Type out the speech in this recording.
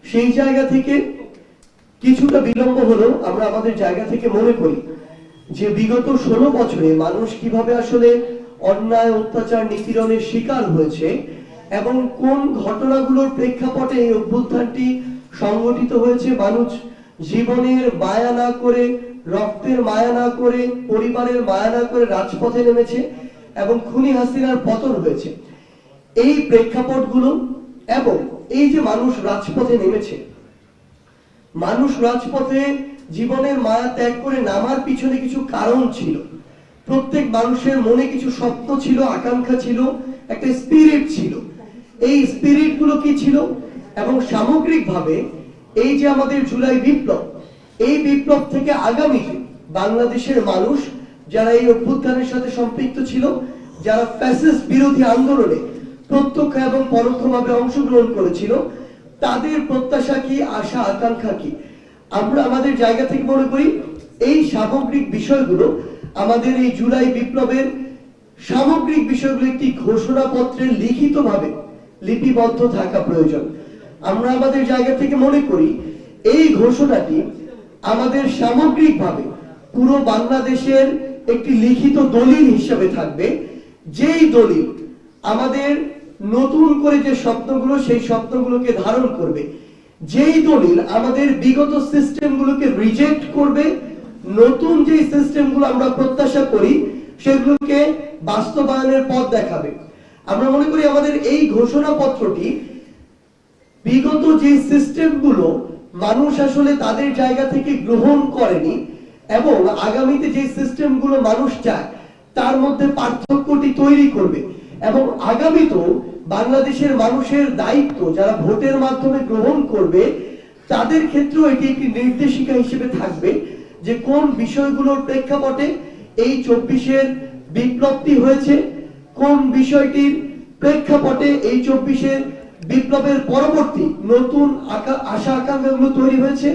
সেই জায়গা থেকে কিছুটা বিলম্ব হলেও আমরা আমাদের জায়গা থেকে মনে করি যে বিগত 16 বছরে মানুষ কিভাবে আসলে অন্যায়, অত্যাচার, নিপীড়নের শিকার হয়েছে এবং কোন ঘটনাগুলোর প্রেক্ষাপটে এই অভ্যুত্থানটি সংগঠিত হয়েছে। মানুষ জীবনের মায়া না করে, রক্তের মায়া না করে, পরিবারের মায়া না করে রাজপথে নেমেছে এবং খুনি হাসিনার পতন হয়েছে। এই প্রেক্ষাপটগুলো এবং এই যে মানুষ রাজপথে নেমেছে, মানুষ রাজপথে জীবনের মায়া ত্যাগ করে নামার পিছনে কিছু কারণ ছিল। প্রত্যেক মানুষের মনে কিছু স্বপ্ন ছিল, আকাঙ্ক্ষা ছিল, একটা স্পিরিট ছিল। এই স্পিরিট গুলো কি ছিল এবং সামগ্রিকভাবে এই যে আমাদের জুলাই বিপ্লব, এই বিপ্লব থেকে আগামী বাংলাদেশের মানুষ যারা এই অভ্যুত্থানের সাথে সম্পৃক্ত ছিল, যারা ফ্যাসিস্ট বিরোধী আন্দোলনে প্রত্যক্ষ এবং পরোক্ষভাবে অংশগ্রহণ করেছিল, তাদের প্রত্যাশা কি, আশা, আকাঙ্ক্ষা কি। আমরা আমাদের জায়গা থেকে মনে করি এই সামগ্রিক বিষয়গুলো আমাদের এই জুলাই বিপ্লবের সামগ্রিক বিষয়গুলো একটি ঘোষণাপত্রে লিখিতভাবে লিপিবদ্ধ থাকা প্রয়োজন। আমরা আমাদের জায়গা থেকে মনে করি এই ঘোষণাটি আমাদের সামগ্রিকভাবে পুরো বাংলাদেশের একটি লিখিত দলিল হিসেবে থাকবে, যেই দলিল আমাদের নতুন করে যে স্বপ্নগুলো, সেই স্বপ্নগুলোকে ধারণ করবে, যেই দলিল আমাদের বিগত সিস্টেমগুলোকে রিজেক্ট করবে, নতুন যে সিস্টেমগুলো আমরা প্রত্যাশা করি সেগুলোকে বাস্তবায়নের পথ দেখাবে। আমরা মনে করি আমাদের এই ঘোষণাপত্রটি বিগত যে সিস্টেমগুলো মানুষ আসলে তাদের জায়গা থেকে গ্রহণ করেনি এবং আগামীতে যে সিস্টেমগুলো মানুষ চায় তার মধ্যে পার্থক্যটি তৈরি করবে এবং আগামীতেও বাংলাদেশের মানুষের দায়িত্ব যারা ভোটের মাধ্যমে গ্রহণ করবে তাদের ক্ষেত্রেও এটি একটি নির্দেশিকা হিসেবে থাকবে যে কোন বিষয়গুলোর প্রেক্ষাপটে এই 24-এর বিপ্লবটি হয়েছে, কোন বিষয়টির প্রেক্ষাপটে এই 24-এর বিপ্লবের পরবর্তী নতুন আশা আকাঙ্ক্ষাগুলো তৈরি হয়েছে